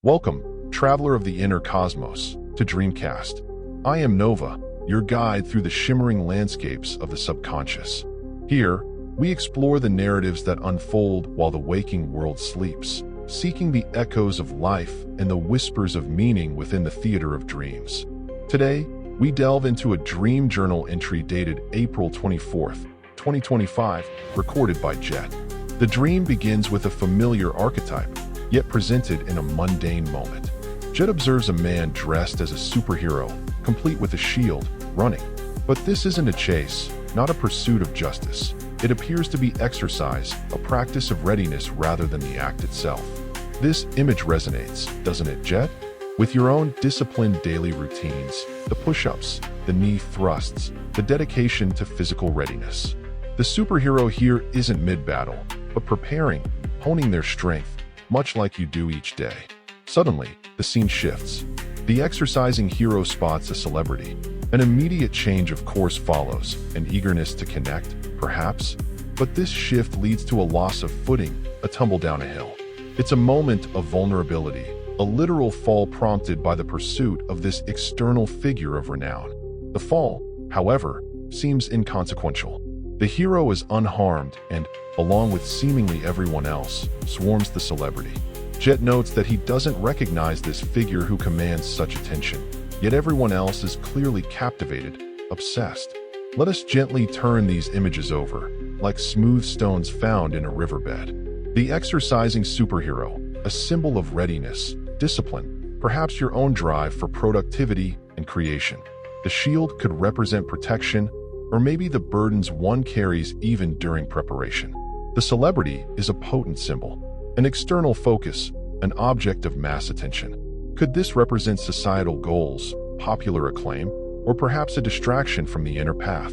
Welcome, traveler of the inner cosmos, to Dreamcast. I am Nova, your guide through the shimmering landscapes of the subconscious. Here, we explore the narratives that unfold while the waking world sleeps, seeking the echoes of life and the whispers of meaning within the theater of dreams. Today, we delve into a dream journal entry dated April 24th, 2025, recorded by Jet. The dream begins with a familiar archetype, yet presented in a mundane moment. Jet observes a man dressed as a superhero, complete with a shield, running. But this isn't a chase, not a pursuit of justice. It appears to be exercise, a practice of readiness rather than the act itself. This image resonates, doesn't it, Jet? With your own disciplined daily routines, the push-ups, the knee thrusts, the dedication to physical readiness. The superhero here isn't mid-battle, but preparing, honing their strength, much like you do each day. Suddenly, the scene shifts. The exercising hero spots a celebrity. An immediate change of course follows, an eagerness to connect, perhaps, but this shift leads to a loss of footing, a tumble down a hill. It's a moment of vulnerability, a literal fall prompted by the pursuit of this external figure of renown. The fall, however, seems inconsequential. The hero is unharmed and, along with seemingly everyone else, swarms the celebrity. Jet notes that he doesn't recognize this figure who commands such attention, yet everyone else is clearly captivated, obsessed. Let us gently turn these images over, like smooth stones found in a riverbed. The exercising superhero, a symbol of readiness, discipline, perhaps your own drive for productivity and creation. The shield could represent protection, or maybe the burdens one carries even during preparation. The celebrity is a potent symbol, an external focus, an object of mass attention. Could this represent societal goals, popular acclaim, or perhaps a distraction from the inner path?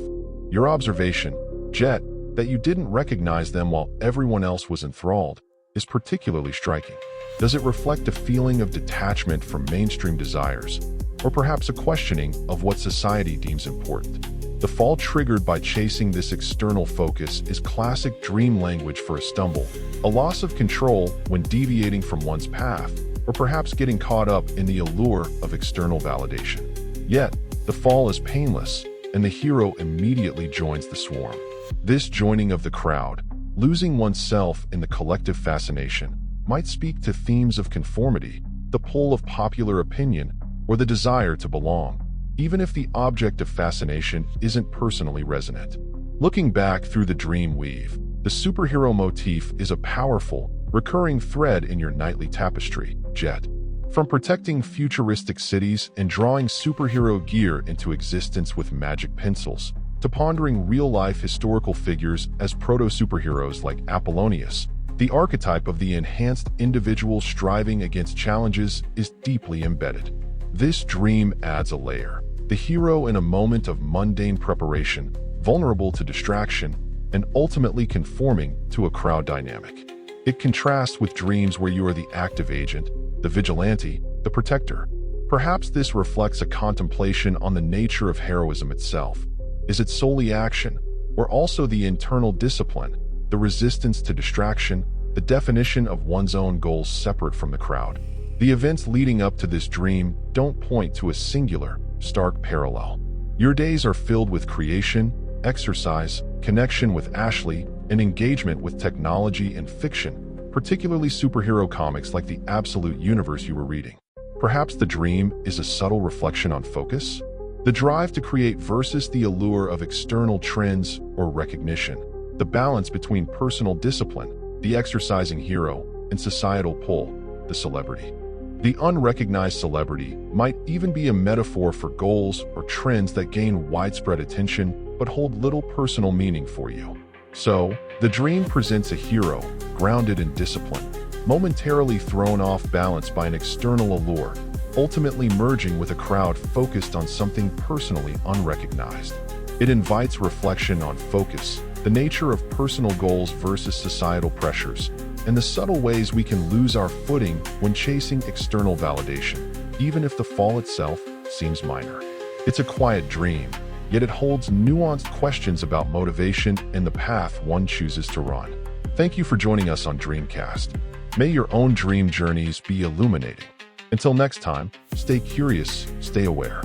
Your observation, Jet, that you didn't recognize them while everyone else was enthralled, is particularly striking. Does it reflect a feeling of detachment from mainstream desires, or perhaps a questioning of what society deems important? The fall triggered by chasing this external focus is classic dream language for a stumble, a loss of control when deviating from one's path, or perhaps getting caught up in the allure of external validation. Yet, the fall is painless, and the hero immediately joins the swarm. This joining of the crowd, losing oneself in the collective fascination, might speak to themes of conformity, the pull of popular opinion, or the desire to belong, even if the object of fascination isn't personally resonant. Looking back through the dream weave, the superhero motif is a powerful, recurring thread in your nightly tapestry, Jet. From protecting futuristic cities and drawing superhero gear into existence with magic pencils, to pondering real-life historical figures as proto-superheroes like Apollonius, the archetype of the enhanced individual striving against challenges is deeply embedded. This dream adds a layer. The hero in a moment of mundane preparation, vulnerable to distraction, and ultimately conforming to a crowd dynamic. It contrasts with dreams where you are the active agent, the vigilante, the protector. Perhaps this reflects a contemplation on the nature of heroism itself. Is it solely action, or also the internal discipline, the resistance to distraction, the definition of one's own goals separate from the crowd? The events leading up to this dream don't point to a singular, stark parallel. Your days are filled with creation, exercise, connection with Ashley, and engagement with technology and fiction, particularly superhero comics like the absolute universe you were reading. Perhaps the dream is a subtle reflection on focus? The drive to create versus the allure of external trends or recognition, the balance between personal discipline, the exercising hero, and societal pull, the celebrity. The unrecognized celebrity might even be a metaphor for goals or trends that gain widespread attention but hold little personal meaning for you. So, the dream presents a hero, grounded in discipline, momentarily thrown off balance by an external allure, ultimately merging with a crowd focused on something personally unrecognized. It invites reflection on focus, the nature of personal goals versus societal pressures, and the subtle ways we can lose our footing when chasing external validation, even if the fall itself seems minor. It's a quiet dream, yet it holds nuanced questions about motivation and the path one chooses to run. Thank you for joining us on Dreamcast. May your own dream journeys be illuminating. Until next time, stay curious, stay aware.